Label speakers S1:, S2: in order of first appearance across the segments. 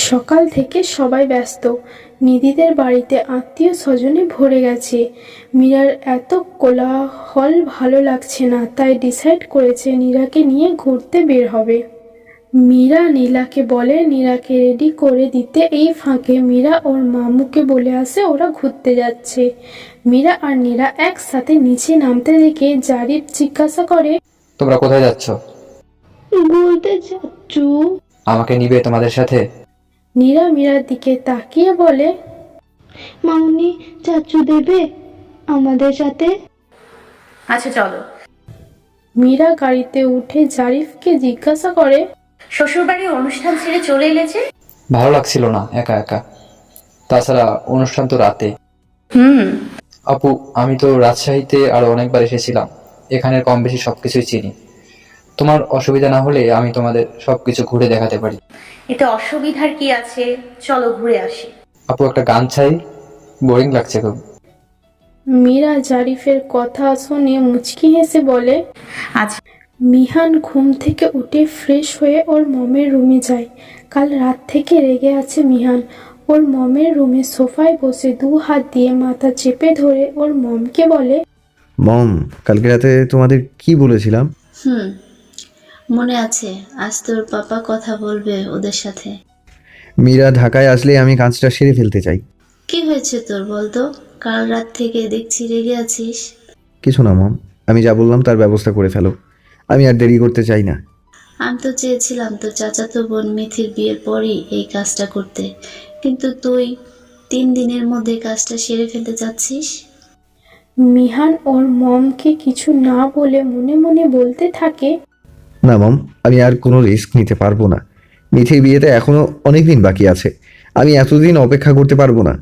S1: সকাল থেকে সবাই ব্যস্ত। নিধিদের বাড়িতে আত্মীয় স্বজনে ভরে গেছে। মীরার এত কোলাহল ভালো লাগছে না, তাই ডিসাইড করেছে নীরাকে নিয়ে ঘুরতে বের হবে। মীরা নীলাকে বলে নীরাকে রেডি করে দিতে। এই ফাঁকে মীরা ওর মামুকে বলে আসে ওরা ঘুরতে যাচ্ছে। মীরা আর নীরা একসাথে নিচে নামতে দেখে জারিফ জিজ্ঞাসা করে,
S2: তোমরা কোথায় যাচ্ছ?
S1: ঘুরতে যাচ্ছু।
S2: আমাকে নিবে তোমাদের সাথে?
S1: নীরা মীরার দিকে তাকিয়ে বলে,
S3: মামুনি চাচু দেবে আমাদের সাথে?
S4: আচ্ছা চলো।
S1: মীরা গাড়িতে উঠে জারিফকে জিজ্ঞাসা করে,
S4: শ্বশুরবাড়ির অনুষ্ঠান ছেড়ে চলে এলে যে?
S2: ভালো লাগছিল না একা একা, তাছাড়া অনুষ্ঠান তো রাতে। আপু, আমি তো রাজশাহীতে আরো অনেকবার এসেছিলাম, এখানের কম বেশি সবকিছুই চিনি। তোমার অসুবিধা না হলে আমি তোমাদের সবকিছু ঘুরে দেখাতে পারি।
S4: এতে অসুবিধার কি আছে, চলো ঘুরে আসি।
S2: আপু, একটা গান চাই, বোরিং লাগছে খুব।
S1: মীরা জারিফের কথা শুনে মুচকি হেসে বলে,
S4: আচ্ছা।
S1: মিহান ঘুম থেকে উঠে ফ্রেশ হয়ে ওর মমের রুমে যায়। কাল রাত থেকে রেগে আছে মিহান। ওর মমের রুমে সোফায় বসে 2 হাত দিয়ে মাথা চেপে ধরে ওর মমকে বলে,
S5: মম, কালকে রাতে তোমাদের কি বলেছিলাম?
S3: মনে আছে, আজ তোর পাপা কথা বলবে ওদের সাথে।
S5: মীরা ঢাকায় আসলে আমি কাজটা সেরে ফেলতে চাই।
S3: কি হয়েছে তোর বলতো? কাল রাত থেকে দেখছি রেগে আছিস।
S5: কিছু না মম, আমি যা বললাম তার ব্যবস্থা করে ফেলো। আমি আর দেরি করতে চাই না।
S3: আমি তো চেয়েছিলাম তোর চাচাতো বোন মিথির বিয়ের পরই এই কাজটা করতে, কিন্তু তুই 3 দিনের মধ্যে কাজটা সেরে ফেলতে চাচ্ছিস।
S1: মিহান ওর মমকে কিছু না বলে মনে মনে বলতে থাকে,
S5: না মম, আমি আর কোনো রিস্ক নিতে পারবো না। মিথির বিয়েতে এখনো অনেক দিন বাকি আছে। আমি এতদিন অপেক্ষা করতে পারবো না।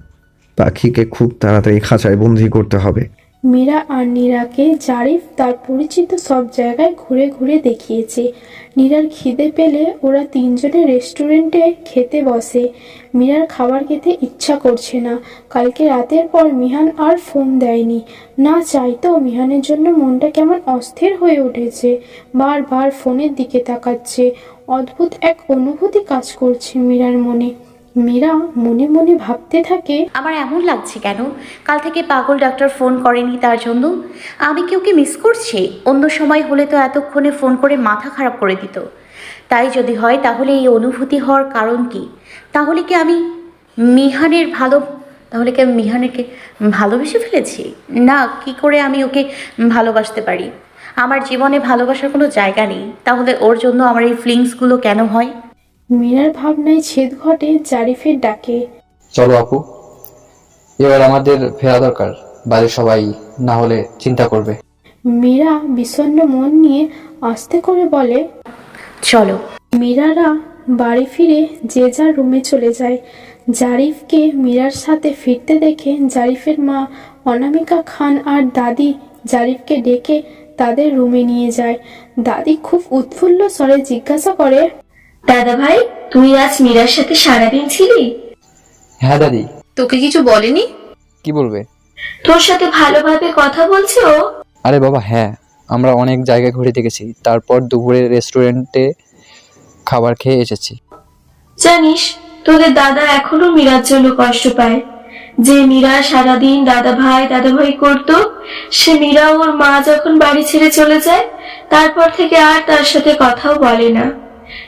S5: পাখিকে খুব তাড়াতাড়ি খাঁচায় বন্দি করতে হবে।
S1: মীরা আর নীরাকে জারিফ তার পরিচিত সব জায়গায় ঘুরে ঘুরে দেখিয়েছে। নীরার খিদে পেলে ওরা 3 জনে রেস্টুরেন্টে খেতে বসে। মীরার খাবার খেতে ইচ্ছা করছে না। কালকে রাতের পর মিহান আর ফোন দেয়নি। না চাইতেও মিহানের জন্য মনটা কেমন অস্থির হয়ে উঠেছে। বারবার ফোনের দিকে তাকাচ্ছে। অদ্ভুত এক অনুভূতি কাজ করছে মীরার মনে। মীরা মনে মনে ভাবতে থাকে,
S4: আমার এমন লাগছে কেন? কাল থেকে পাগল ডাক্তার ফোন করেনি তার জন্য? আমি কি ওকে মিস করছি? অন্য সময় হলে তো এতক্ষণে ফোন করে মাথা খারাপ করে দিত। তাই যদি হয় তাহলে এই অনুভূতি হওয়ার কারণ কি? তাহলে কি আমি মিহানেরকে ভালোবেসে ফেলেছি? না, কি করে আমি ওকে ভালোবাসতে পারি? আমার জীবনে ভালোবাসার কোনো জায়গা নেই, তাহলে ওর জন্য আমার এই ফিলিংসগুলো কেন হয়?
S1: মীরার ভাবনায় ছেদ ঘটে জারিফের ডাকে।
S2: চলো আপু, এবার আমাদের ফেরা দরকার। বাড়ির সবাই না হলে চিন্তা করবে।
S1: মীরা বিষণ্ণ মন নিয়ে আস্তে করে বলে,
S4: চলো।
S1: মীরারা বাড়ি ফিরে যে যার রুমে চলে যায়। জারিফকে মীরার সাথে ফিরতে দেখে জারিফের মা অনামিকা খান আর দাদি জারিফকে ডেকে তাদের রুমে নিয়ে যায়। দাদি খুব উৎফুল্ল স্বরে জিজ্ঞাসা করে,
S3: দাদা ভাই, তুই আজ মীরার সাথে সারাদিন ছিলি?
S2: হ্যাঁ দাদি।
S6: তোকে কিছু বলেনি?
S2: কি বলবে?
S3: তোর সাথে ভালোভাবে কথা বলছে ও?
S2: আরে বাবা হ্যাঁ, আমরা অনেক জায়গায় ঘুরে দেখেছি, তারপর দুপুরে রেস্টুরেন্টে খাবার খেয়ে এসেছি।
S3: জানিস, তোদের দাদা এখনো মীরার জন্য কষ্ট পায়। যে মীরা সারাদিন দাদা ভাই করতো, সে মীরা ওর মা যখন বাড়ি ছেড়ে চলে যায়, তারপর থেকে আর তার সাথে কথাও বলে না।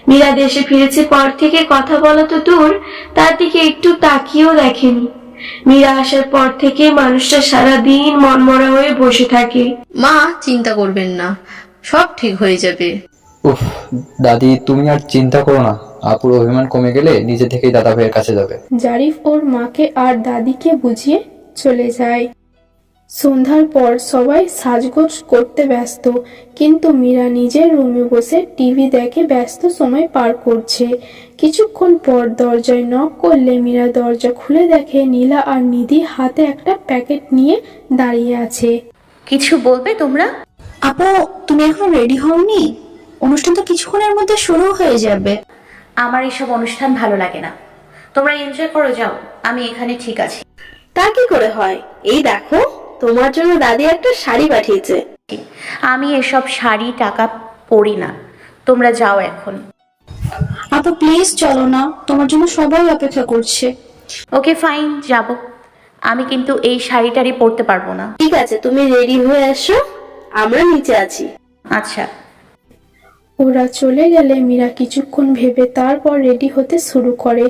S3: মীরা দেশে ফিরেছে পর থেকে কথা বলা তো দূর, তার দিকে একটু তাকিয়েও দেখেনি। মীরা আসার পর থেকে মানুষটা সারাদিন মনমরা হয়ে বসে থাকে।
S6: মা চিন্তা করবেন না, সব ঠিক হয়ে যাবে।
S2: উফ দাদি, তুমি আর চিন্তা করো না। আপুর অভিমান কমে গেলে নিজে থেকেই দাদা ভাইয়ের কাছে যাবে।
S1: জারিফ ওর মাকে আর দাদিকে বুঝিয়ে চলে যায়। সন্ধ্যার পর সবাই সাজগোজ করতে ব্যস্ত, কিন্তু মীরা নিজের রুমে বসে টিভি দেখে ব্যস্ত সময় পার করছে। কিছুক্ষণ পর দরজায় নক করলে মীরা দরজা খুলে দেখে নীলা আর নিধি হাতে একটা প্যাকেট নিয়ে দাঁড়িয়ে আছে।
S4: কিছু বলবে তোমরা?
S7: আপু, তুমি এখন রেডি হওনি? অনুষ্ঠান তো কিছুক্ষণের মধ্যে শুরু হয়ে যাবে।
S4: আমার এসব অনুষ্ঠান ভালো লাগে না। তোমরা এনজয় করো, যাও। আমি এখানে ঠিক আছি।
S7: তা কি করে হয়? এই দেখো, তোমার জন্য দাদি একটা শাড়ি পাঠিয়েছে।
S4: আমি এসব শাড়ি টাকা পরি না। তোমরা যাও এখন।
S7: আপু প্লিজ চলো না, তোমার জন্য সবাই অপেক্ষা করছে।
S4: ওকে ফাইন, যাব। আমি কিন্তু এই শাড়িটারি পরতে পারবো না।
S3: ঠিক আছে, তুমি রেডি হয়ে আসো, আমরা নিচে আছি।
S4: আচ্ছা।
S1: ওরা চলে গেলে মীরা কিছুক্ষণ ভেবে তারপর রেডি হতে শুরু করে।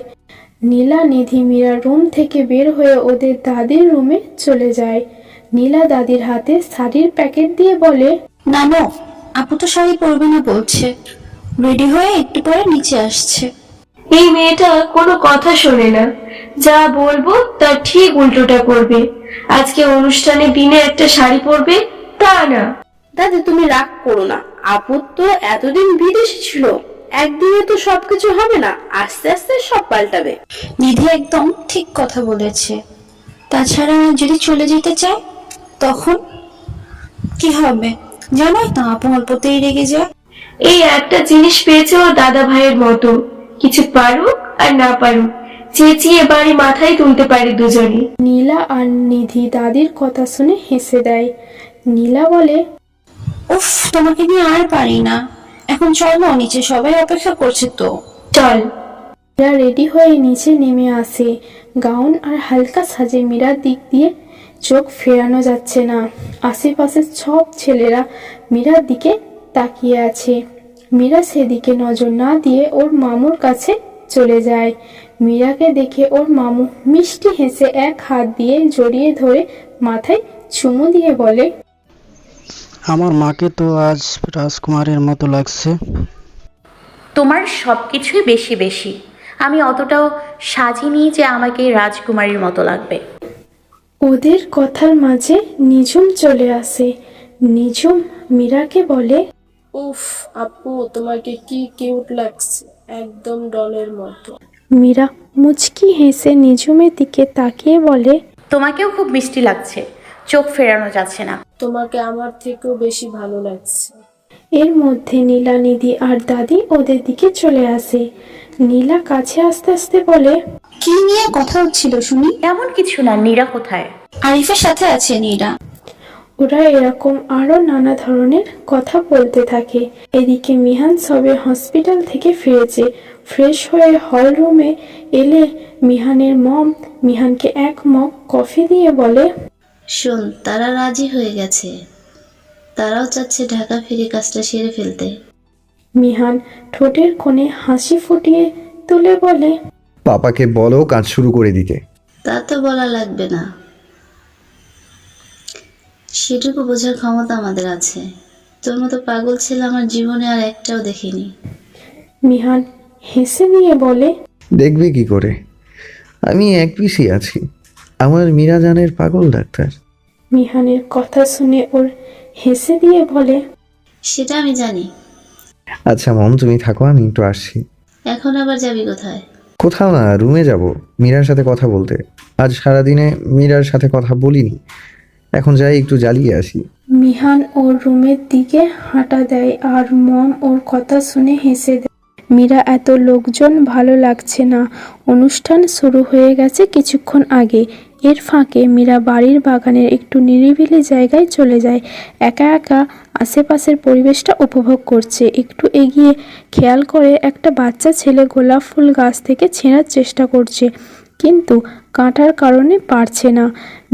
S1: নীলা নিধি মীরার রুম থেকে বের হয়ে ওদের দাদির রুমে চলে যায়। নীলা দাদির হাতে শাড়ির প্যাকেট দিয়ে বলে,
S7: নানো, আপু তো শাড়ি পরবে না বলছে, রেডি হয়ে একটু পরে নিচে আসছে।
S3: এই মেয়েটা কোনো কথা শোনে না, যা বলবো তার ঠিক উল্টোটা করবে। আজকে অনুষ্ঠানে দিনে একটা শাড়ি পরবে তা না।
S8: দাদি তুমি রাগ করো না, আপু তো এতদিন বিদেশে ছিল, একদিনে তো সবকিছু হবে না, আস্তে আস্তে সব পাল্টাবে।
S7: নিধি একদম ঠিক কথা বলেছে। তাছাড়া যদি চলে যেতে চায় তখন কি হবে? জানোই তো আপু অল্পতেই রেগে যায়।
S3: এই একটা জিনিস পেয়েছে ওর দাদা ভাইয়ের মতো, কিছু পারুক আর না পারুক চেঁচিয়ে বাড়ি মাথায় তুলতে পারে দুজনে।
S1: নীলা আর নিধি দাদির কথা শুনে হেসে দেয়। নীলা বলে,
S7: উফ, তোমাকে নিয়ে আর পারি না, এখন চলো নিচে, সবাই অপেক্ষা করছে তো।
S3: চল।
S1: মীরা রেডি হয়ে নিচে নেমে আসে। গাউন আর হালকা সাজে মীরার দিক দিয়ে চোখ ফেরানো যাচ্ছে না। আশেপাশের সব ছেলেরা মীরার দিকে তাকিয়ে আছে। মীরা সেদিকে নজর না দিয়ে ওর মামুর কাছে চলে যায়। মীরাকে দেখে ওর মামু মিষ্টি হেসে এক হাত দিয়ে জড়িয়ে ধরে মাথায় চুমু দিয়ে বলে,
S9: আমার মাকে তো আজ রাজকুমারের মতো লাগছে।
S4: তোমার সব কিছুই বেশি বেশি। আমি অতটাও সাজিনি যে আমাকে রাজকুমারীর মতো লাগবে।
S1: ওদের কথার মাঝে নিঝুম চলে আসে। নিঝুম মীরাকে বলে,
S8: উফ আপু তোমাকে কি কিউট লাগছে, একদম ডলের মতো।
S1: মীরা মুচকি হেসে নিঝুমের দিকে তাকিয়ে বলে,
S4: তোমাকেও খুব মিষ্টি লাগছে, চোখ ফেরানো যাচ্ছে না।
S8: তোমাকে আমার থেকেও বেশি ভালো লাগছে।
S1: এর মধ্যে নীলা নিধি আর দাদি ওদের দিকে চলে আসে। নীলা কাছে আস্তে আস্তে বলে,
S7: কি নিয়ে কথা হচ্ছিল শুনি?
S4: এমন কিছু না। নীরা কোথায়?
S7: আরিফের সাথে আছে নীরা।
S1: ওরা এরকম আরো নানা ধরনের কথা বলতে থাকে। এদিকে মিহান সবে হসপিটাল থেকে ফিরেছে। ফ্রেশ হয়ে হল রুমে এলে মিহানের মম মিহানকে এক মগ কফি দিয়ে বলে,
S6: শোন, তারা রাজি হয়ে গেছে, তারাও চাচ্ছে ঢাকা ফিরে কাজটা সেরে ফেলতে।
S1: মিহান ঠোঁটের কোণে হাসি ফুটিয়ে তুলে বলে,
S5: পাপাকে বলো কাজ শুরু করে দিতে।
S6: তা তো বলা লাগবে না, সেটুকু বোঝার ক্ষমতা আমাদের আছে। তোর মতো পাগল ছেলে আমার জীবনে আর একটাও দেখিনি।
S1: মিহান হেসে দিয়ে বলে,
S5: দেখবে কি করে, আমি এক পিসি আছি, আমার মীরা জানের পাগল ডাক্তার।
S1: মিহানের কথা শুনে ওর হেসে দিয়ে বলে,
S6: সেটা আমি জানি।
S5: আচ্ছা মম, তুমি থাকো, আমি একটু আসছি।
S6: এখন আবার যাবি কোথায়?
S5: কোথাও না, রুমে যাব মীরার সাথে কথা বলতে। আজ সারাদিনে মীরার সাথে কথা বলিনি, এখন যাই একটু জ্বালিয়ে আসি।
S1: মিহান ওর রুমের দিকে হাঁটা দেয় আর মম ওর কথা শুনে হেসে দেয়। মীরা এত লোকজন ভালো লাগছে না। অনুষ্ঠান শুরু হয়ে গেছে কিছুক্ষণ আগে। এর ফাঁকে মীরা বাড়ির বাগানের একটু নিরিবিলি জায়গায় চলে যায়। একা একা আশেপাশের পরিবেশটা উপভোগ করছে। একটু এগিয়ে খেয়াল করে একটা বাচ্চা ছেলে গোলাপ ফুল গাছ থেকে ছেঁড়ার চেষ্টা করছে, কিন্তু কাঁটার কারণে পারছে না।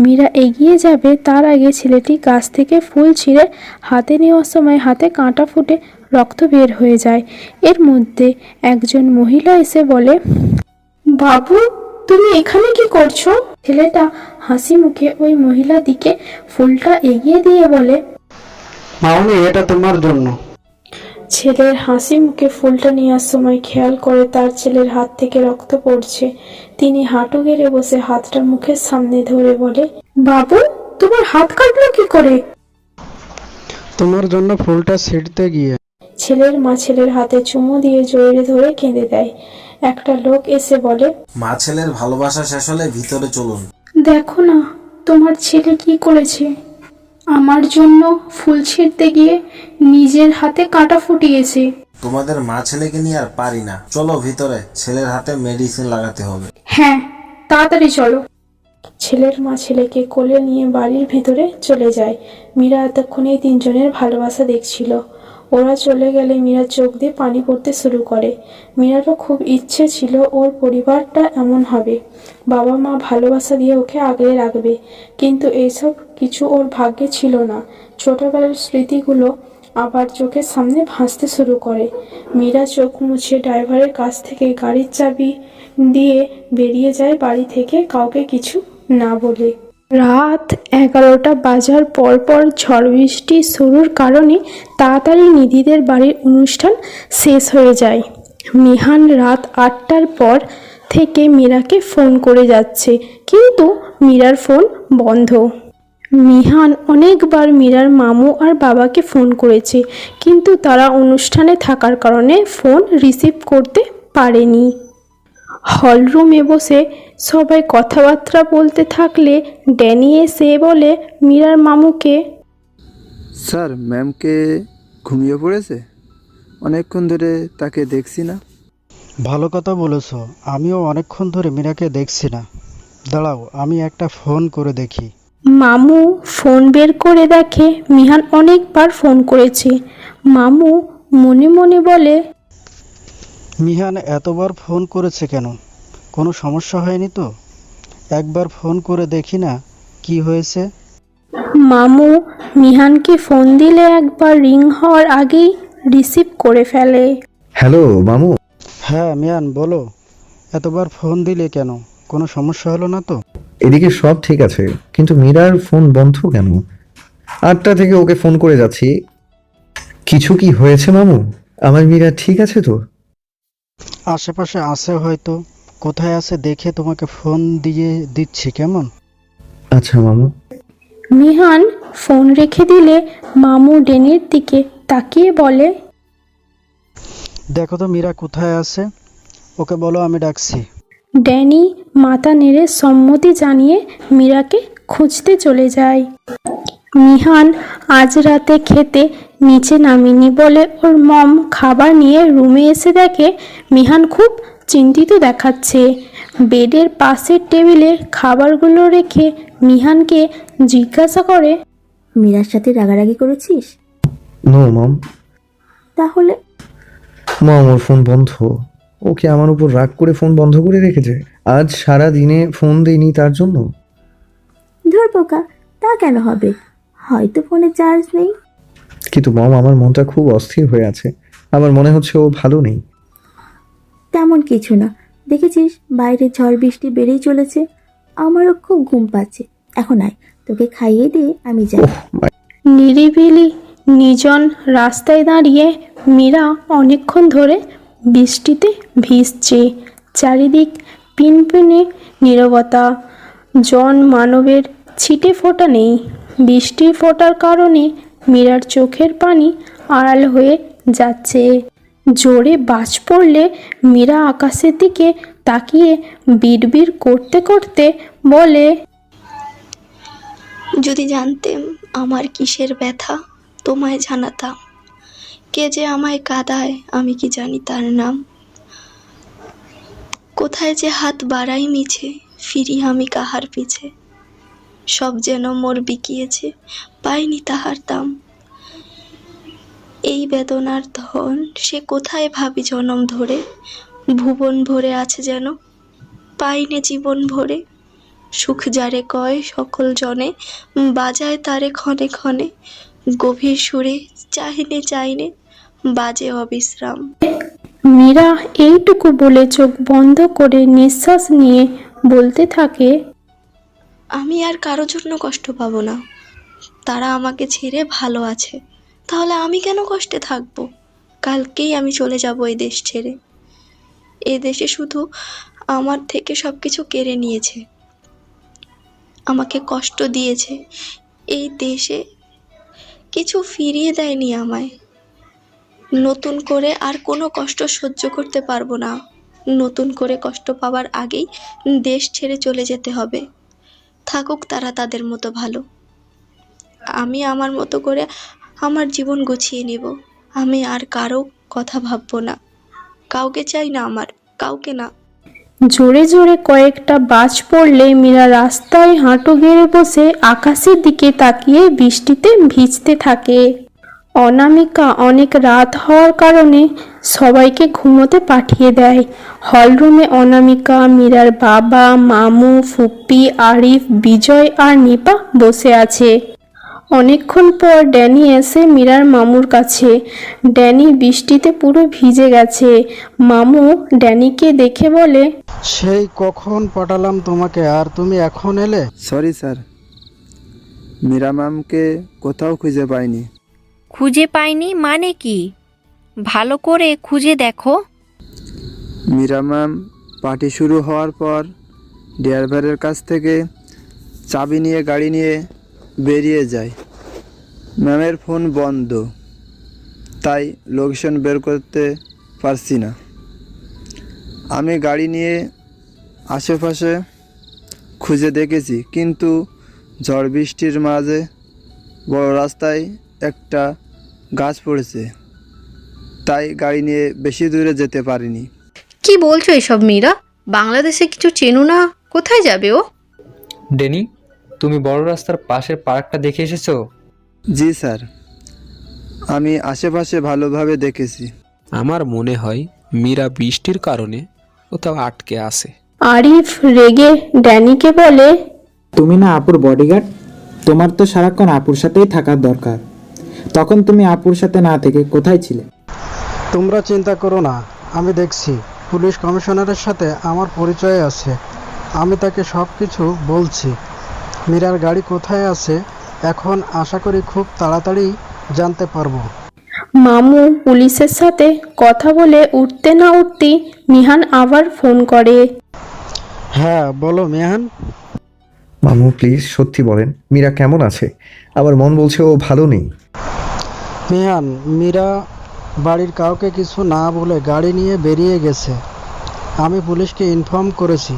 S1: মীরা এগিয়ে যাবে তার আগে ছেলেটি গাছ থেকে ফুল ছিঁড়ে হাতে নেওয়ার সময় হাতে কাঁটা ফুটে রক্ত বের হয়ে যায়। এর মধ্যে একজন মহিলা এসে বলে, বাবু তুমি এখানে কি করছো? ছেলেটা হাসি মুখে ওই মহিলার দিকে ফুলটা এগিয়ে দিয়ে বলে,
S9: মামনি, এটা তোমার জন্য।
S1: ছেলের হাসি মুখে ফুলটা নেওয়ার সময় খেয়াল করে তার ছেলের হাত থেকে রক্ত পড়ছে। তিনি হাঁটু গেড়ে বসে হাতটা মুখের সামনে ধরে বলে, বাবু তোমার হাত কাটলো কি করে?
S9: তোমার জন্য ফুলটা ছিঁড়তে গিয়ে।
S1: ছেলের মা ছেলের হাতে চুমু দিয়ে জড়িয়ে ধরে কেঁদে দেয়। একটা লোক এসে বলে,
S10: মা ছেলের ভালোবাসা শেষ হলে ভিতরে চলুন।
S1: দেখো না তোমার ছেলে কি করেছে, আমার জন্য ফুল ছিঁড়তে গিয়ে নিজের হাতে কাঁটা ফুটিয়েছে।
S10: তোমাদের মা ছেলেকে নিয়ে আর পারি না, চলো ভিতরে, ছেলের হাতে মেডিসিন লাগাতে হবে।
S1: হ্যাঁ তাড়াতাড়ি চলো। ছেলের মা ছেলেকে কোলে নিয়ে বাড়ির ভেতরে চলে যায়। মীরা এতক্ষণে তিনজনের ভালোবাসা দেখছিল। ওরা চলে গেলে মীরা চোখ দিয়ে পানি পড়তে শুরু করে। মীরারও খুব ইচ্ছে ছিল ওর পরিবারটা এমন হবে, বাবা মা ভালোবাসা দিয়ে ওকে আগলে রাখবে, কিন্তু এইসব কিছু ওর ভাগ্যে ছিল না। ছোটবেলার স্মৃতিগুলো আবার চোখের সামনে ভাসতে শুরু করে। মীরা চোখ মুছে ড্রাইভারের কাছ থেকে গাড়ির চাবি দিয়ে বেরিয়ে যায় বাড়ি থেকে, কাউকে কিছু না বলে। রাত 11টা বাজার পর ঝড় বৃষ্টি শুরুর কারণে তাড়াতাড়ি নিধিদের বাড়ির অনুষ্ঠান শেষ হয়ে যায়। মিহান রাত 8টার পর থেকে মীরাকে ফোন করে যাচ্ছে, কিন্তু মীরার ফোন বন্ধ। মিহান অনেকবার মীরার মামু আর বাবাকে ফোন করেছে, কিন্তু তারা অনুষ্ঠানে থাকার কারণে ফোন রিসিভ করতে পারেনি। হলরুমে বসে সবাই কথাবার্তা বলতে থাকলে ড্যানি এসে বলে মীরার মামুকে,
S11: স্যার, ম্যামকে ঘুমিয়ে পড়েছে, অনেকক্ষণ ধরে তাকে দেখছি না।
S9: ভালো কথা বলেছো, আমিও অনেকক্ষণ ধরে মীরাকে দেখছি না। দাঁড়াও, আমি একটা ফোন করে দেখি।
S1: মামু ফোন বের করে দেখে মিহান অনেকবার ফোন করেছে। মামু মনে মনে বলে,
S9: মিহান এতবার ফোন করেছে কেন? কোনো সমস্যা হয়নি তো? একবার ফোন করে দেখি না কি হয়েছে।
S1: মামু মিহানকে ফোন দিলে একবার রিং হওয়ার আগেই রিসিভ করে ফেলে।
S5: হ্যালো মামু।
S9: হ্যাঁ মিহান, বলো। এতবার ফোন দিলে কেন? কোনো সমস্যা হলো না তো?
S5: এদিকে সব ঠিক আছে, কিন্তু মীরার ফোন বন্ধ কেন? 8টা থেকে ওকে ফোন করে যাচ্ছি। কিছু কি হয়েছে মামু? আমার মীরা ঠিক আছে তো?
S9: আশেপাশে আছে হয়তো, কোথায় আছে দেখে তোমাকে ফোন দিয়ে দিচ্ছি, কেমন?
S5: আচ্ছা মামু।
S1: মিহান ফোন রেখে দিলে মামু ডেনির দিকে তাকিয়ে বলে,
S9: দেখো তো মীরা কোথায় আছে, ওকে বলো আমি ডাকছি।
S1: ড্যানি মাথা নেড়ে সম্মতি জানিয়ে মীরাকে খুঁজতে চলে যায়। মিহান আজ রাতে খেতে নিচে নামেনি বলে ওর মম খাবার নিয়ে রুমে এসে দেখে মিহান খুব চিন্তিত দেখাচ্ছে। বেডের পাশের টেবিলে খাবারগুলো রেখে মিহানকে জিজ্ঞাসা করে,
S12: মীরার সাথে রাগারাগি করেছিস?
S5: No mom.
S12: তাহলে?
S5: মম, ওর ফোন বন্ধ। ওকে আমার উপর রাগ করে ফোন বন্ধ করে রেখেছে। আজ সারা দিনে ফোন দেইনি তার জন্য।
S12: ধর বোকা, তা কেন হবে? হয়তো ফোনে চার্জ নেই।
S5: কিন্তু মম, আমার মনটা খুব অস্থির হয়ে আছে। আমার মনে হচ্ছে ও ভালো নেই।
S12: তেমন কিছু না, দেখেছিস বাইরে ঝড় বৃষ্টি বেড়েই চলেছে। আমারও খুব ঘুম পাচ্ছে। এখন আয়, তোকে খাইয়ে দিয়ে আমি যাই।
S1: নিরিবিলি নির্জন রাস্তায় দাঁড়িয়ে মীরা অনেকক্ষণ ধরে বৃষ্টিতে ভিজছে। চারিদিক পিনপিনে নীরবতা, মানবের ছিটে ফোঁটা নেই। বৃষ্টির ফোঁটার কারণে মীরার চোখের পানি আড়াল হয়ে যাচ্ছে। জোরে বাজ পড়লে মীরা আকাশের দিকে তাকিয়ে বিড়বিড় করতে করতে বলে,
S13: যদি জানতেম আমার কিসের ব্যথা, তোমায় জানাতাম। কে যে আমায় কাঁদায় আমি কি জানি তার নাম। কোথায় যে হাত বাড়াই মিছে, ফিরি আমি কাহার পিছে। সব যেন মোর বিকিয়েছে, পাইনি তাহার দাম। এই বেদনার ধন সে কোথায় ভাবি জনম ধরে। ভুবন ভরে আছে যেন, পাইনে জীবন ভরে। সুখ যারে কয় সকল জনে, বাজায় তারে ক্ষণে ক্ষণে। গভীর সুরে চাইনে চাইনে বাজে অবিশ্রাম।
S1: মীরা এইটুকু বলে চোখ বন্ধ করে নিঃশ্বাস নিয়ে বলতে থাকে,
S13: আমি আর কারো জন্য কষ্ট পাবো না। তারা আমাকে ছেড়ে ভালো আছে, তাহলে আমি কেন কষ্টে থাকবো? কালকেই আমি চলে যাব এই দেশ ছেড়ে। এ দেশে শুধু আমার থেকে সব কিছু কেড়ে নিয়েছে, আমাকে কষ্ট দিয়েছে। এই দেশে কিছু ফিরিয়ে দেয়নি আমায়। নতুন করে আর কোনো কষ্ট সহ্য করতে পারবো না। নতুন করে কষ্ট পাওয়ার আগেই দেশ ছেড়ে চলে যেতে হবে। থাকুক তারা তাদের মতো ভালো, আমি আমার মতো করে আমার জীবন গুছিয়ে নেব। আমি আর কারো কথা ভাববো না, কাউকে চাই না, আমার কাউকে না।
S1: জোরে জোরে কয়েকটা বাজ পড়লে মীরা রাস্তায় হাঁটু গেড়ে বসে আকাশের দিকে তাকিয়ে বৃষ্টিতে ভিজতে থাকে। অনামিকা অনেক রাত হওয়ার কারণে সবাইকে ঘুমোতে পাঠিয়ে দেয়। হলরুমে অনামিকা, মীরার বাবা, মামু, ফুপ্পি, আরিফ, বিজয় আর নিপা বসে আছে। অনেকক্ষণ পর ড্যানি এসে মীরার মামুর কাছে। ড্যানি বৃষ্টিতে পুরো ভিজে গেছে। মামু ড্যানিকে দেখে বলে,
S9: সেই কখন পাঠালাম তোমাকে, আর তুমি এখন এলে?
S11: সরি স্যার, মীরা ম্যামকে কোথাও খুঁজে পাইনি।
S14: খুঁজে পাইনি মানে কি? ভালো করে খুঁজে দেখো।
S11: মীরা ম্যাম পার্টি শুরু হওয়ার পর ড্রাইভারের কাছ থেকে চাবি নিয়ে গাড়ি নিয়ে বেরিয়ে যায়। ম্যামের ফোন বন্ধ, তাই লোকেশন বের করতে পারছি না। আমি গাড়ি নিয়ে আশেপাশে খুঁজে দেখেছি, কিন্তু ঝড় বৃষ্টির মাঝে বড় রাস্তায় একটা গাছ পড়েছে, তাই গাড়ি নিয়ে বেশি দূরে যেতে পারিনি।
S14: কি বলছো এসব মীরা? বাংলাদেশে কিছু চেনো না, কোথায় যাবে ও?
S2: ডেনি, তুমি বড় রাস্তার পাশের পার্কটা দেখে এসেছো?
S11: জি স্যার, আমি আশেপাশে ভালোভাবে দেখেছি।
S15: আমার মনে হয় মীরা বৃষ্টির কারণে কোথাও আটকে আছে।
S1: আরিফ রেগে ড্যানিকে বলে,
S16: তুমি না আপুর বডিগার্ড? তোমার তো সারাক্ষণ আপুর সাথেই থাকার দরকার। তখন তুমি আপুর সাথে না থেকে কোথায় ছিলে?
S9: তোমরা চিন্তা করো না, আমি দেখছি। পুলিশ কমিশনারের সাথে আমার পরিচয় আছে, আমি তাকে সব কিছু বলছি। মীরার গাড়ি কোথায় আছে এখন আশা করি খুব তাড়াতাড়ি জানতে পারবো।
S1: মামু পুলিশের সাথে কথা বলে উঠতে না উঠতেই মিহান আবার ফোন করে।
S9: হ্যাঁ বলো মিহান।
S5: মামু প্লিজ সত্যি বলেন, মীরা কেমন আছে? আমার মন বলছে ও ভালো নেই।
S9: মিহান, মীরা বাড়ির কাউকে কিছু না বলে গাড়ি নিয়ে বেরিয়ে গেছে। আমি পুলিশকে ইনফর্ম করেছি,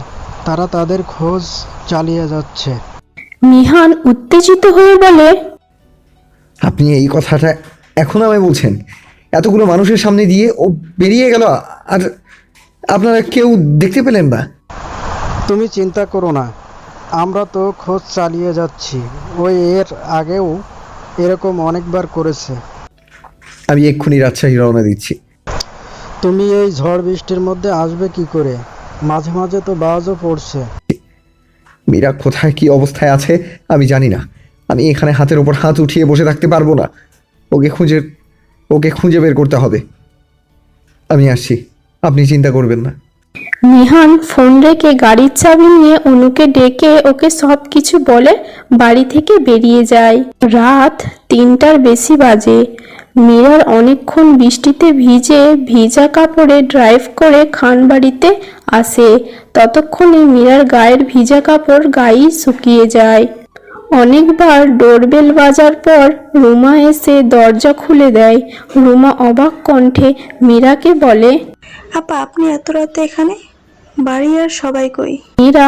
S9: তারা তাদের খোঁজ চালিয়ে যাচ্ছে।
S1: মিহান উত্তেজিত হয়ে বলে,
S5: আপনি এই কথাটা এখন আমায় বলছেন? এতগুলো মানুষের সামনে দিয়ে ও বেরিয়ে গেল, আর আপনারা কেউ দেখতে পেলেন না?
S9: তুমি চিন্তা করো না, আমরা তো খোঁজ চালিয়ে যাচ্ছি। ওই এর আগেও এরকম অনেকবার করেছে।
S5: আমি এক্ষুনি রাজশাহী রওনা দিচ্ছি।
S9: তুমি এই ঝড় বৃষ্টির মধ্যে আসবে কি করে? মাঝে মাঝে তো বাজও পড়ছে।
S5: মীরা কোথায় কি অবস্থায় আছে আমি জানি না। আমি এখানে হাতের ওপর হাত উঠিয়ে বসে থাকতে পারবো না। ওকে খুঁজে বের করতে হবে। আমি আসছি, আপনি চিন্তা করবেন না।
S1: মিহান ফোন রেখে গাড়ির চাবি নিয়ে অনুকে ডেকে ওকে সব কিছু বলে বাড়ি থেকে বেরিয়ে যায়। রাত 3টার বেশি বাজে। মীরার অনেকক্ষণ বৃষ্টিতে ভিজা কাপড়ে ড্রাইভ করে খানবাড়িতে আসে। ততক্ষণে মীরার গায়ের ভিজা কাপড় গায়ে শুকিয়ে যায়। অনেকবার ডোরবেল বাজার পর রুমা এসে দরজা খুলে দেয়। রুমা অবাক কণ্ঠে মীরাকে বলে,
S13: আপা আপনি এত রাতে এখানে? বাড়ি আর সবাই কই?
S1: মীরা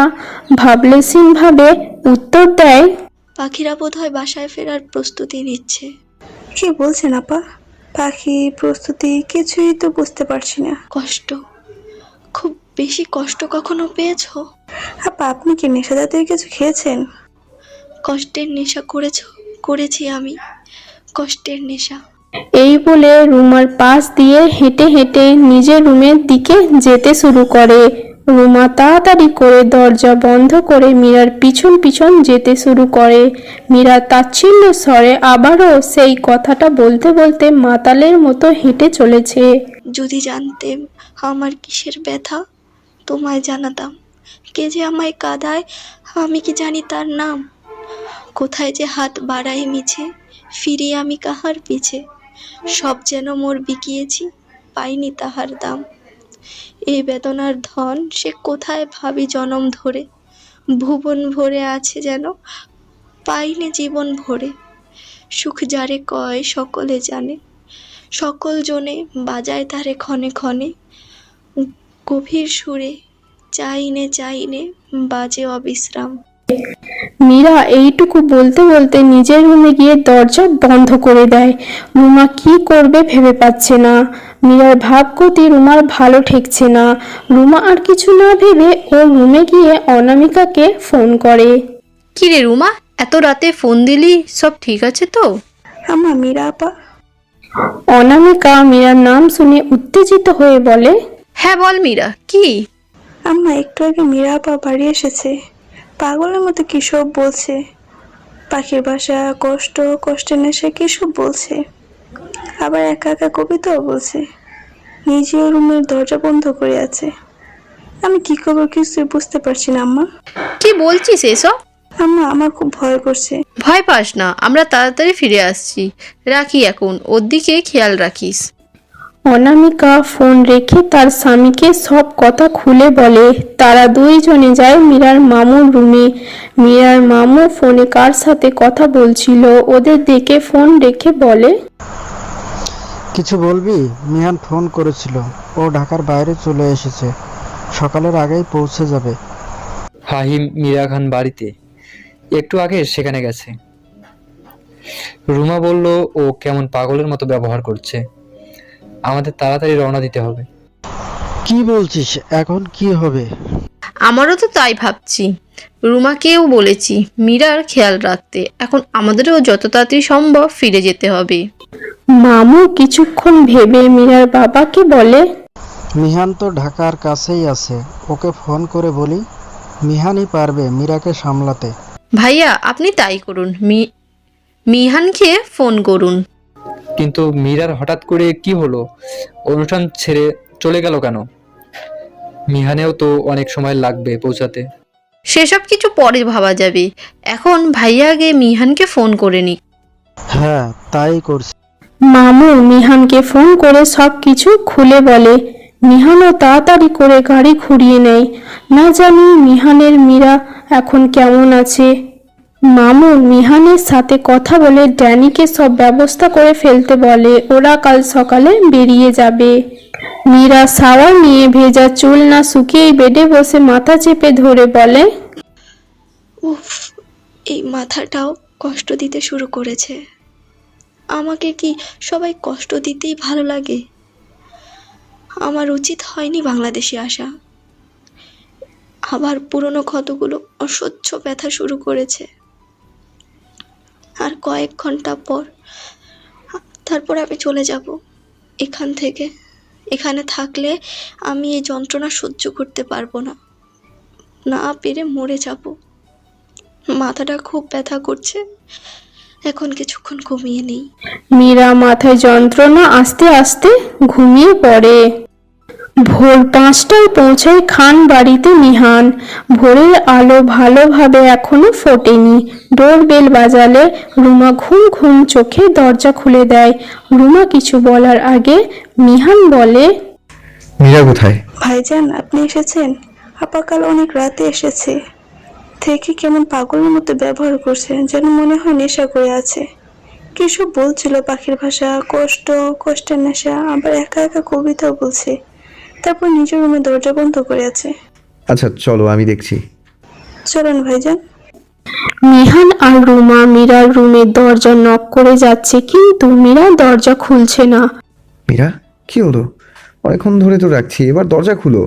S1: ভাবলেশীন ভাবে উত্তর দেয়,
S13: পাখিরা বোধহয় বাসায় ফেরার প্রস্তুতি নিচ্ছে। কি বলছেন আপা? পাখি প্রস্তুতি কিছুই তো বুঝতে পারছি না। কষ্ট, খুব বেশি কষ্ট কখনো পেয়েছো? আপা আপনি কি নেশা জাতীয় কিছু খেয়েছেন? কষ্টের নেশা করেছি আমি, কষ্টের নেশা।
S1: এই বলে রুমার পাশ দিয়ে হেঁটে হেঁটে নিজের রুমের দিকে যেতে শুরু করে। রুমা তাড়াতাড়ি করে দরজা বন্ধ করে মীরার পিছন পিছন যেতে শুরু করে। মীরা তাচ্ছিল্য স্বরে আবারও সেই কথাটা বলতে বলতে মাতালের মতো হেঁটে চলেছে।
S13: যদি জানতেম আমার কিসের ব্যথা, তোমায় জানাতাম। কে যে আমায় কাঁদায় আমি কি জানি তার নাম। কোথায় যে হাত বাড়াই মিছে, ফিরি আমি কাহার পিছে। সব যেন মোর বিকিয়েছি, পাইনি তাহার দাম। এই বেদনার ধন সে কোথায় ভাবি জনম ধরে। ভুবন ভরে আছে যেন, পাইনি জীবন ভরে। সুখ যারে কয় সকলে জানে, সকল জনে বাজায় তারে ক্ষণে ক্ষণে। গভীর সুরে চাইনে বাজে অবিশ্রাম।
S1: মীরা এইটুকু বলতে বলতে নিজের রুমে গিয়ে দরজা বন্ধ করে দেয়। রুমা কি করবে ভেবে পাচ্ছে না। মীরার ভাবগতি রুমার ভালো ঠেকছে না। রুমা আর কিছু না ভেবে ও রুমে গিয়ে অনামিকাকে ফোন করে।
S14: কি রে রুমা, এত রাতে ফোন দিলি? সব ঠিক আছে তো?
S13: আমা মীরা আপা,
S1: অনামিকা মীরার নাম শুনে উত্তেজিত হয়ে বলে,
S14: হ্যাঁ বল মীরা, কি?
S13: আম্মা, একটু আগে মীরা আপা বাড়ি এসেছে। পাগলের মতো কি সব বলছে। পাখির বাসা, কষ্ট, কষ্টের নেশা কি সব বলছে। আবার একা একা কবিতাও বলছে। নিজেও রুমের দরজা বন্ধ করে আছে। আমি কি করবো কিছুই বুঝতে পারছি না আম্মা।
S14: কি বলছিস এসব?
S13: আম্মা, আমার খুব ভয় করছে।
S14: ভয় পাস না, আমরা তাড়াতাড়ি ফিরে আসছি। রাখি এখন, ওর দিকে খেয়াল রাখিস।
S1: অনামিকা ফোন রেখে তার স্বামীকে সব কথা খুলে বলে। তারা দুইজনে যায় মীরার মামুর রুমে। মীরার মামু ফোনে কার সাথে কথা বলছিল ওদের দেখে ফোন রেখে বলে,
S9: কিছু বলবি? মিহান ফোন করেছিল, ও ঢাকার বাইরে চলে এসেছে, সকালের আগেই পৌঁছে যাবে।
S2: ফাহিম মীরা খান বাড়িতে একটু আগে সেখানে গেছে। রুমা বলল ও কেমন পাগলের মতো ব্যবহার করছে। আমাদের তাড়াতাড়ি রওনা দিতে হবে।
S9: কি বলছিস? এখন কি হবে?
S14: আমারও তো তাই ভাবছি। রুমাকেও বলেছি মীরার খেয়াল রাখতে। এখন আমাদেরও যত তাড়াতাড়ি সম্ভব ফিরে যেতে হবে।
S1: মামু কিছুক্ষণ ভেবে মীরার বাবাকে বলে,
S9: মিহান তো ঢাকার কাছেই আছে, ওকে ফোন করে বলি। মিহানই পারবে মীরাকে সামলাতে।
S14: ভাইয়া, আপনি তাই করুন, মিহানকে ফোন করুন।
S2: কিন্তু মীরার হঠাৎ করে কি হলো? অনুষ্ঠান ছেড়ে চলে গেল কেন? মিহানেও তো অনেক সময় লাগবে পৌঁছাতে।
S14: সেসব কিছু পরে ভাবা যাবে। এখন ভাইয়া আগে মিহানকে ফোন করে নিক।
S9: হ্যাঁ, তাই করছি।
S1: মামু মিহানকে ফোন করে সব কিছু খুলে বলে। মিহানও তাড়াতাড়ি করে গাড়ি ঘুরিয়ে নেয়। না জানি মিহানের মীরা এখন কেমন আছে। মামু মিহানের সাথে কথা বলে ড্যানিকে সব ব্যবস্থা করে ফেলতে বলে। ওরা কাল সকালে বেরিয়ে যাবে। মীরা শাওয়ার নিয়ে ভেজা চুল না শুকিয়ে বেডে বসে মাথা চেপে ধরে বলে,
S13: উফ, এই মাথাটাও কষ্ট দিতে শুরু করেছে। আমাকে কি সবাই কষ্ট দিতেই ভালো লাগে? আমার উচিত হয়নি বাংলাদেশে আসা। আবার পুরনো ক্ষতগুলো অসহ্য ব্যথা শুরু করেছে। আর কয়েক ঘন্টা পর তারপর আমি চলে যাব এখান থেকে। এখানে থাকলে আমি এই যন্ত্রণা সহ্য করতে পারবো না, না পেরে মরে যাব। মাথাটা খুব ব্যথা করছে, এখন কিছুক্ষণ ঘুমিয়ে নেই।
S1: মীরা মাথায় যন্ত্রণা আস্তে আস্তে ঘুমিয়ে পড়ে। ভোর 5টায় পৌঁছায় খান বাড়িতে মিহান। ভোরের আলো ভালোভাবে এখনো ফোটেনি। ডোরবেল বাজালে রুমা ঘুম ঘুম চোখে দরজা খুলে দেয়। রুমা কিছু বলার আগে মিহান বলে,
S5: মীরা কোথায়?
S13: ভাইজান, আপনি এসেছেন? আপা কাল অনেক রাতে এসেছে। থেকে কেমন পাগলের মতো ব্যবহার করছে, যেন মনে হয় নেশা করে আছে। কিসব বলছিল পাখির ভাষা, কষ্ট, কষ্টের নেশা, আবার একা একা কবিতাও বলছে। তারপর নিজের রুমে দরজা বন্ধ করে আছে।
S5: আচ্ছা চলো, আমি দেখছি।
S13: চলেন ভাইজান।
S1: মিহান আর রুমা মীরার রুমের দরজা নক করে যাচ্ছে, কিন্তু মীরা দরজা খুলছে না।
S5: মীরা, কি হলো? অনেকক্ষণ ধরে তো রাখছি, এবার দরজা খুলো।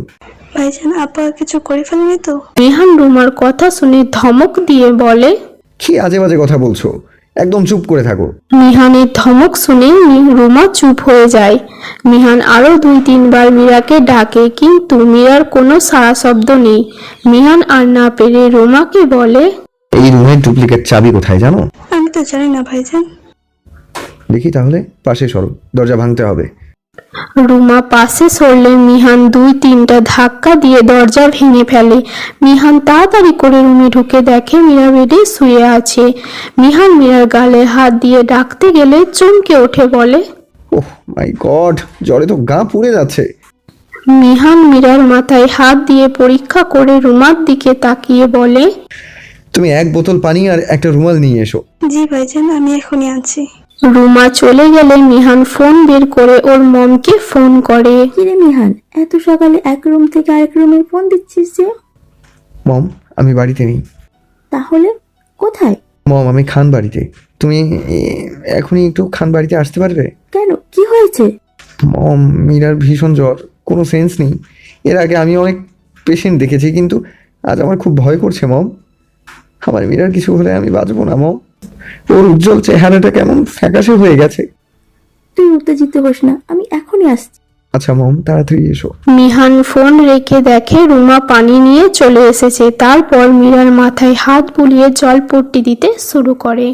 S13: ভাইজান, আপা কিছু করে ফেলেনি তো?
S1: মিহান রুমার কথা শুনে ধমক দিয়ে বলে,
S5: কি আজে বাজে কথা বলছো? একদম চুপ করে থাকো।
S1: মিহানের ধমক শুনে রুমা চুপ হয়ে যায়। মিহান আরো 2-3 বার মীরাকে ডাকে, কিন্তু মীরার কোনো সাড়া শব্দ নেই। মিহান আর না পেরে রুমাকে বলে,
S5: এই রুমের ডুপ্লিকেট চাবি কোথায় জানো?
S13: আমি তো জানি না ভাইজান।
S5: দেখি তাহলে, পাশে সরো, দরজা ভাঙতে হবে।
S1: রুমা পাশে সরলে মিহান 2-3টা ধাক্কা দিয়ে দরজা ভেঙে ফেলে। মিহান তাড়াতাড়ি করে রুমে ঢুকে দেখে মীরা বেডে শুয়ে আছে। মিহান মীরার গালে হাত দিয়ে ডাকতে গেলে চমকে ওঠে, বলে,
S5: ওহ মাই গড, জ্বরে তো গা পুড়ে যাচ্ছে।
S1: মিহান মীরার মাথায় হাত দিয়ে পরীক্ষা করে রুমার দিকে তাকিয়ে বলে,
S5: তুমি 1 বোতল পানি আর একটা রুমাল নিয়ে এসো।
S13: জি ভাইজান, আমি এখনই আনছি।
S1: রুমা চলে গেলে মিহান ফোন বের করে ওর মমকে ফোন করে।
S12: কিরে মিহান, এত সকালে এক রুম থেকে আরেক রুমে ফোন দিচ্ছিস যে?
S5: মম, আমি বাড়িতে নেই।
S12: তাহলে কোথায়?
S5: মম, আমি খান বাড়িতে। তুমি এখনই একটু খান বাড়িতে আসতে পারবে?
S12: কেন, কি হয়েছে?
S5: মম, মীরার ভীষণ জ্বর, কোনো সেন্স নেই। এর আগে আমি অনেক পেশেন্ট দেখেছি, কিন্তু আজ আমার খুব ভয় করছে মম। আমার মীরার কিছু হলে আমি বাঁচবো না মম। ওর উজ্জ্বল চেহারাটা কেমন ফ্যাকাশে হয়ে গেছে।
S12: তুই উত্তেজিত হোস না, আমি এখনই আসছি।
S5: আচ্ছা মম, তাড়াতাড়ি এসো।
S1: মিহান ফোন রেখে দেখে রুমা পানি নিয়ে চলে এসেছে। তারপর মীরার মাথায় হাত বুলিয়ে জল পট্টি দিতে শুরু করে।